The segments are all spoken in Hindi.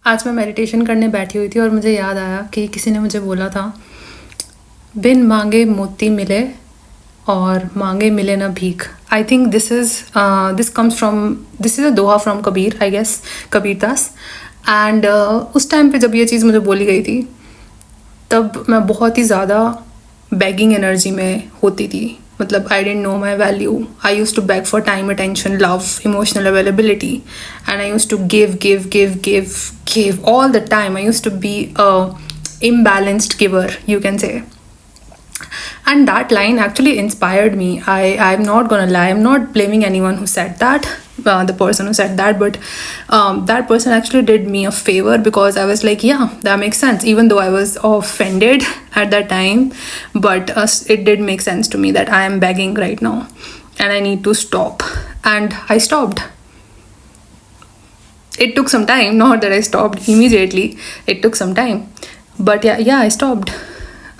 आज मैं मेडिटेशन करने बैठी हुई थी और मुझे याद आया कि किसी ने मुझे बोला था, बिन मांगे मोती मिले और मांगे मिले ना भीख. I think this is a doha from Kabir, I guess Kabir Das. And उस टाइम पे जब ये चीज़ मुझे बोली गई थी तब मैं बहुत ही ज़्यादा बैगिंग एनर्जी में होती थी. मतलब I didn't know my value. I used to beg for time, attention, love, emotional availability, and I used to give all the time. I used to be a imbalanced giver, you can say. And that line actually inspired me. I'm not gonna lie, I'm not blaming anyone who said that, the person who said that, but that person actually did me a favor, because I was like, yeah, that makes sense, even though I was offended at that time. But it did make sense to me that I am begging right now and I need to stop. And I stopped. It took some time, not that I stopped immediately. It took some time, but yeah, I stopped.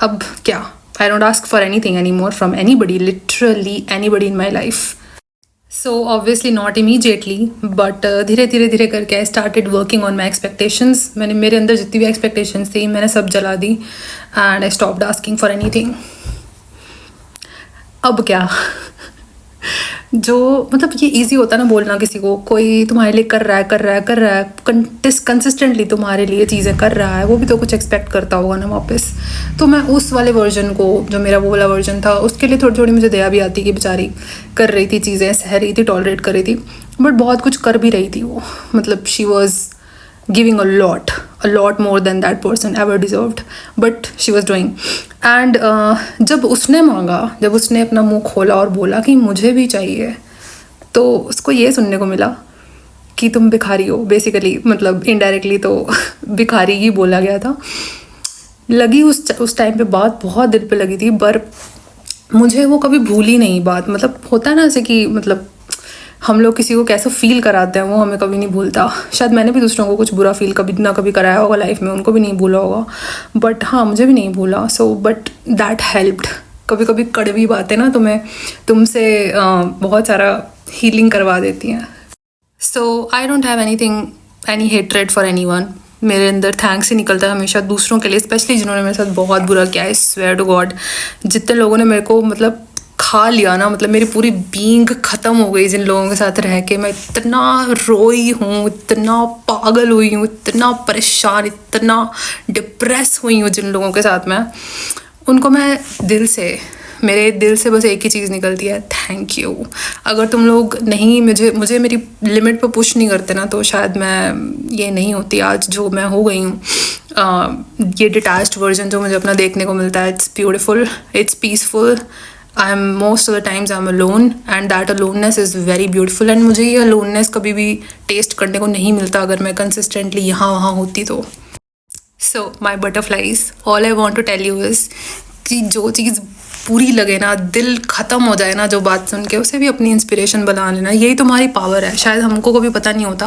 Ab kya? I don't ask for anything anymore from anybody, literally anybody in my life. So obviously not immediately, but धीरे करके I started working on my expectations. मैंने मेरे अंदर जितनी भी expectations थी मैंने सब जला दी, and I stopped asking for anything. अब क्या? जो मतलब ये इजी होता है ना बोलना किसी को, कोई तुम्हारे लिए कर रहा है कंसिस्टेंटली तुम्हारे लिए चीज़ें कर रहा है, वो भी तो कुछ एक्सपेक्ट करता होगा ना वापस. तो मैं उस वाले वर्जन को, जो मेरा वो वाला वर्जन था, उसके लिए थोड़ी थोड़ी मुझे दया भी आती कि बेचारी कर रही थी चीज़ें, सह रही थी, टॉलरेट कर रही थी, बट बहुत कुछ कर भी रही थी वो. मतलब she was giving a lot more than that person ever deserved, but she was doing. And जब उसने मांगा, जब उसने अपना मुंह खोला और बोला कि मुझे भी चाहिए, तो उसको ये सुनने को मिला कि तुम भिखारी हो. बेसिकली मतलब इनडायरेक्टली तो भिखारी ही बोला गया था. लगी उस टाइम पे बात बहुत दिल पे लगी थी, पर मुझे वो कभी भूली नहीं बात. मतलब होता है ना ऐसे कि मतलब हम लोग किसी को कैसे फील कराते हैं वो हमें कभी नहीं भूलता. शायद मैंने भी दूसरों को कुछ बुरा फील कभी ना कभी कराया होगा लाइफ में, उनको भी नहीं भूला होगा, बट हाँ मुझे भी नहीं भूला. So but that helped. कभी कभी कड़वी बातें ना तुमसे बहुत सारा हीलिंग करवा देती हैं. So I don't have any hatred for anyone. मेरे अंदर थैंक्स ही निकलता है हमेशा दूसरों के लिए, स्पेशली जिन्होंने मेरे साथ बहुत बुरा किया. आई स्वेयर टू गॉड, जितने लोगों ने मेरे को मतलब खा लिया ना, मतलब मेरी पूरी बीइंग ख़त्म हो गई जिन लोगों के साथ रह के. मैं इतना रोई हूँ, इतना पागल हुई हूँ, इतना परेशान, इतना डिप्रेस हुई हूँ जिन लोगों के साथ मैं, उनको मैं मेरे दिल से बस एक ही चीज़ निकलती है, थैंक यू. अगर तुम लोग नहीं मुझे मेरी लिमिट पर पुश नहीं करते ना, तो शायद मैं ये नहीं होती आज जो मैं हो गई हूँ. ये डिटैच्ड वर्जन जो मुझे अपना देखने को मिलता है, it's beautiful, it's peaceful. most of the times I'm alone, and that aloneness is very beautiful. And मुझे ये aloneness कभी भी टेस्ट करने को नहीं मिलता अगर मैं consistently यहाँ वहाँ होती तो. So my butterflies, all I want to tell you is कि जो चीज़ पूरी लगे ना, दिल ख़त्म हो जाए ना जो बात सुन के, उसे भी अपनी इंस्पिरेशन बना लेना. यही तुम्हारी पावर है. शायद हमको कभी पता नहीं होता,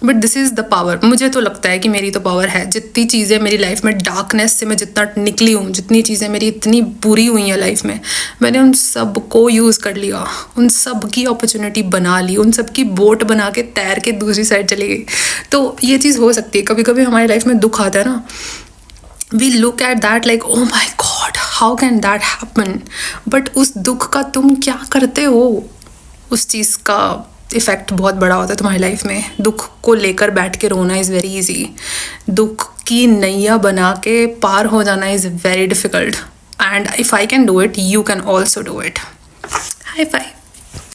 but this is the power. मुझे तो लगता है कि मेरी तो पावर है. जितनी चीज़ें मेरी लाइफ में डार्कनेस से मैं जितना निकली हूँ, जितनी चीज़ें मेरी इतनी बुरी हुई हैं लाइफ में, मैंने उन सब को यूज़ कर लिया, उन सब की अपॉर्चुनिटी बना ली, उन सब की बोट बना के तैर के दूसरी साइड चली गई. तो ये चीज़ हो सकती है. कभी कभी हमारी लाइफ में दुख आता है ना, we look at that like oh my God, how can that happen. But उस दुख का तुम क्या करते हो, उस चीज़ का इफ़ेक्ट बहुत बड़ा होता है तुम्हारी लाइफ में. दुख को लेकर बैठ के रोना इज़ वेरी ईजी. दुख की नैया बना के पार हो जाना is very difficult. And if I can do it, you can also do it. High five.